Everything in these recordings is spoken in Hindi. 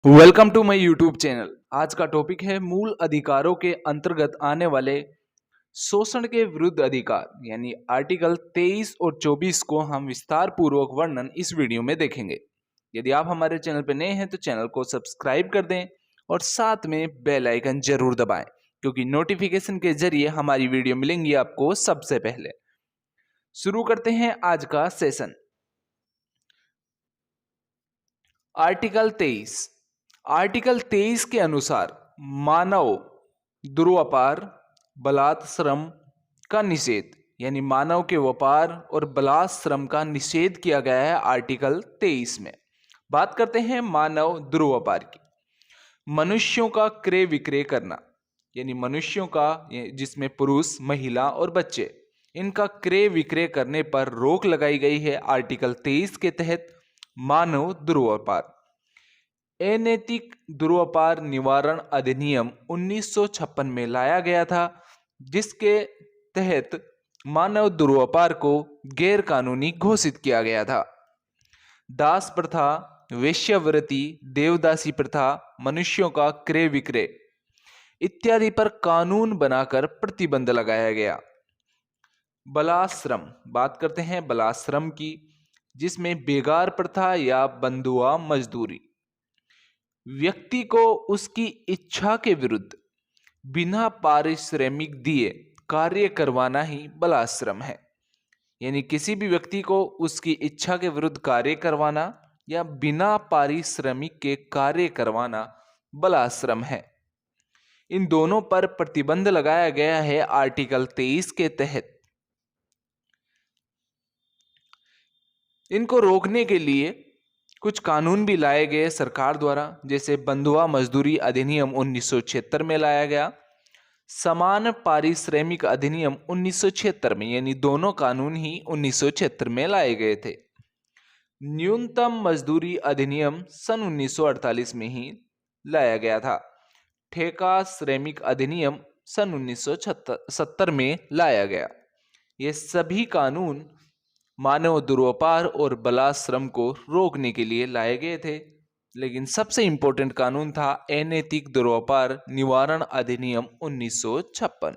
Welcome to my YouTube channel. आज का टॉपिक है मूल अधिकारों के अंतर्गत आने वाले शोषण के विरुद्ध अधिकार यानी आर्टिकल 23 और 24 को हम विस्तार पूर्वक वर्णन इस वीडियो में देखेंगे। यदि आप हमारे चैनल पर नए हैं तो चैनल को सब्सक्राइब कर दें और साथ में बेल आइकन जरूर दबाएं, क्योंकि नोटिफिकेशन के जरिए हमारी वीडियो मिलेंगी आपको सबसे पहले। शुरू करते हैं आज का सेशन। आर्टिकल 23 के अनुसार मानव दुर्व्यापार बलात् श्रम का निषेध यानी मानव के व्यापार और बलात् श्रम का निषेध किया गया है आर्टिकल 23 में। बात करते हैं मानव दुर्व्यापार की। मनुष्यों का क्रय विक्रय करना यानी मनुष्यों का, जिसमें पुरुष महिला और बच्चे, इनका क्रय विक्रय करने पर रोक लगाई गई है आर्टिकल 23 के तहत मानव दुर्व्यापार। अनैतिक दुर्व्यापार निवारण अधिनियम 1956 में लाया गया था, जिसके तहत मानव दुर्व्यापार को गैर कानूनी घोषित किया गया था। दास प्रथा, वेश्यावृत्ति, देवदासी प्रथा, मनुष्यों का क्रय विक्रय इत्यादि पर कानून बनाकर प्रतिबंध लगाया गया। बलाश्रम, बात करते हैं बलाश्रम की, जिसमें बेगार प्रथा या बंधुआ मजदूरी, व्यक्ति को उसकी इच्छा के विरुद्ध बिना पारिश्रमिक दिए कार्य करवाना ही बलाश्रम है। यानी किसी भी व्यक्ति को उसकी इच्छा के विरुद्ध कार्य करवाना या बिना पारिश्रमिक के कार्य करवाना बलाश्रम है। इन दोनों पर प्रतिबंध लगाया गया है आर्टिकल 23 के तहत। इनको रोकने के लिए कुछ कानून भी लाए गए सरकार द्वारा, जैसे बंधुआ मजदूरी अधिनियम 1976 में लाया गया, समान पारिश्रमिक अधिनियम 1976 में, यानी दोनों कानून ही 1976 में लाए गए थे। न्यूनतम मजदूरी अधिनियम सन 1948 में ही लाया गया था। ठेका श्रमिक अधिनियम सन 1970 में लाया गया। ये सभी कानून मानव दुर्व्यापार और बलाश्रम को रोकने के लिए लाए गए थे, लेकिन सबसे इंपॉर्टेंट कानून था अनैतिक दुर्व्यापार निवारण अधिनियम 1956।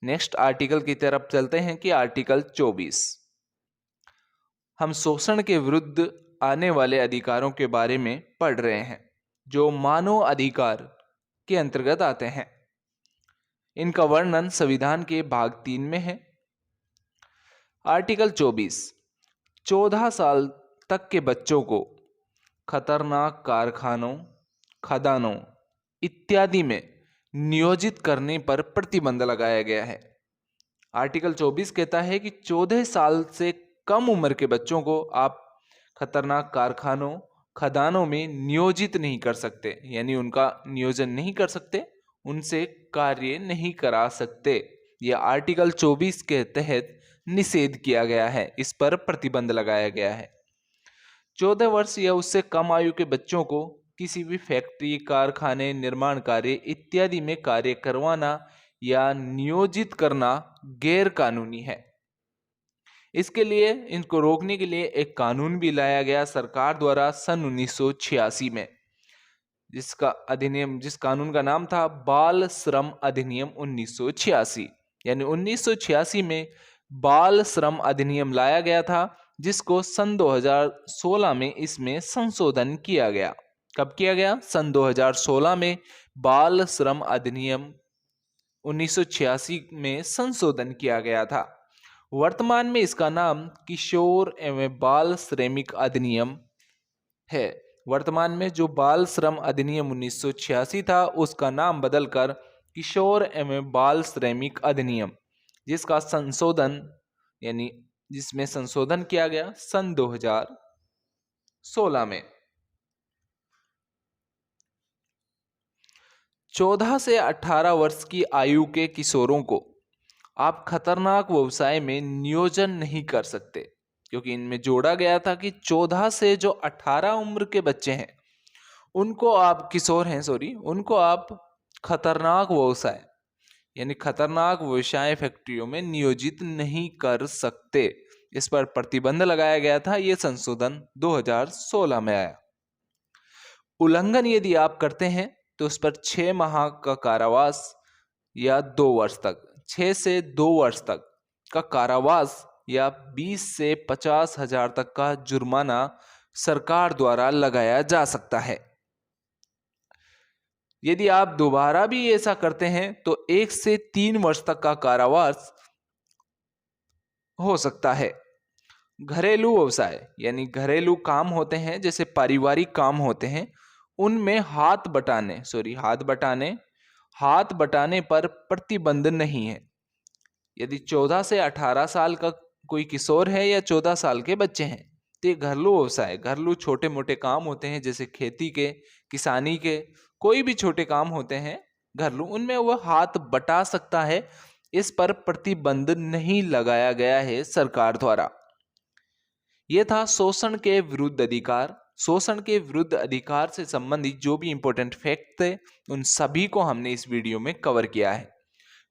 नेक्स्ट आर्टिकल की तरफ चलते हैं कि आर्टिकल 24। हम शोषण के विरुद्ध आने वाले अधिकारों के बारे में पढ़ रहे हैं, जो मानव अधिकार के अंतर्गत आते हैं। इनका वर्णन संविधान के भाग 3 में है। आर्टिकल 24, 14 साल तक के बच्चों को खतरनाक कारखानों, खदानों इत्यादि में नियोजित करने पर प्रतिबंध लगाया गया है। आर्टिकल 24 कहता है कि 14 साल से कम उम्र के बच्चों को आप खतरनाक कारखानों, खदानों में नियोजित नहीं कर सकते, यानी उनका नियोजन नहीं कर सकते, उनसे कार्य नहीं करा सकते। यह आर्टिकल 24 के तहत निषेध किया गया है, इस पर प्रतिबंध लगाया गया है। 14 वर्ष या उससे कम आयु के बच्चों को किसी भी फैक्ट्री, कारखाने, निर्माण कार्य इत्यादि में कार्य करवाना या नियोजित करना गैर कानूनी है। इसके लिए, इनको रोकने के लिए एक कानून भी लाया गया सरकार द्वारा सन 1986 में, जिस कानून का नाम था बाल श्रम अधिनियम 1986। यानी 1986 में बाल श्रम अधिनियम लाया गया था, जिसको सन 2016 में इसमें संशोधन किया गया। कब किया गया? सन 2016 में बाल श्रम अधिनियम 1986 में संशोधन किया गया था। वर्तमान में इसका नाम किशोर एवं बाल श्रमिक अधिनियम है। वर्तमान में जो बाल श्रम अधिनियम 1986 था, उसका नाम बदलकर किशोर एवं बाल श्रमिक अधिनियम, जिसका संशोधन यानी जिसमें संशोधन किया गया सन 2016 में। 14 से 18 वर्ष की आयु के किशोरों को आप खतरनाक व्यवसाय में नियोजन नहीं कर सकते, क्योंकि इनमें जोड़ा गया था कि 14 से जो 18 उम्र के बच्चे हैं उनको आप, किशोर हैं सॉरी, उनको आप खतरनाक व्यवसाय यानी खतरनाक व्यवसाय फैक्ट्रियों में नियोजित नहीं कर सकते। इस पर प्रतिबंध लगाया गया था। ये संशोधन 2016 में आया। उल्लंघन यदि आप करते हैं तो उस पर 6 माह का कारावास या 2 वर्ष तक, 6 से 2 वर्ष तक का कारावास या 20 से 50,000 तक का जुर्माना सरकार द्वारा लगाया जा सकता है। यदि आप दोबारा भी ऐसा करते हैं तो 1 से 3 वर्ष तक का कारावास हो सकता है। घरेलू व्यवसाय यानी घरेलू काम होते हैं, जैसे पारिवारिक काम होते हैं, उनमें हाथ बटाने पर प्रतिबंध नहीं है। यदि 14 से 18 साल का कोई किशोर है या 14 साल के बच्चे हैं तो ये घरेलू व्यवसाय, घरेलू छोटे मोटे काम होते हैं, जैसे खेती के, किसानी के, कोई भी छोटे काम होते हैं घरेलू, उनमें वह हाथ बटा सकता है। इस पर प्रतिबंध नहीं लगाया गया है सरकार द्वारा। यह था शोषण के विरुद्ध अधिकार। शोषण के विरुद्ध अधिकार से संबंधित जो भी इंपॉर्टेंट फैक्ट थे उन सभी को हमने इस वीडियो में कवर किया है।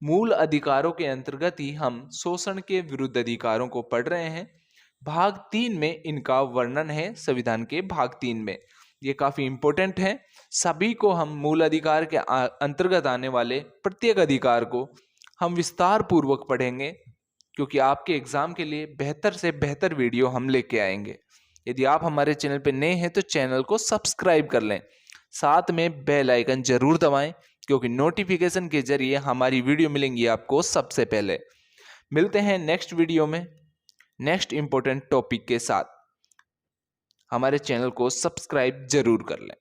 मूल अधिकारों के अंतर्गत ही हम शोषण के विरुद्ध अधिकारों को पढ़ रहे हैं। भाग 3 में इनका वर्णन है, संविधान के भाग 3 में। ये काफी इंपॉर्टेंट है। सभी को हम मूल अधिकार के अंतर्गत आने वाले प्रत्येक अधिकार को हम विस्तार पूर्वक पढ़ेंगे, क्योंकि आपके एग्जाम के लिए बेहतर से बेहतर वीडियो हम लेके आएंगे। यदि आप हमारे चैनल पर नए हैं तो चैनल को सब्सक्राइब कर लें, साथ में बेल आइकन जरूर दबाएं, क्योंकि नोटिफिकेशन के जरिए हमारी वीडियो मिलेंगी आपको सबसे पहले। मिलते हैं नेक्स्ट वीडियो में नेक्स्ट इंपॉर्टेंट टॉपिक के साथ। हमारे चैनल को सब्सक्राइब जरूर कर लें।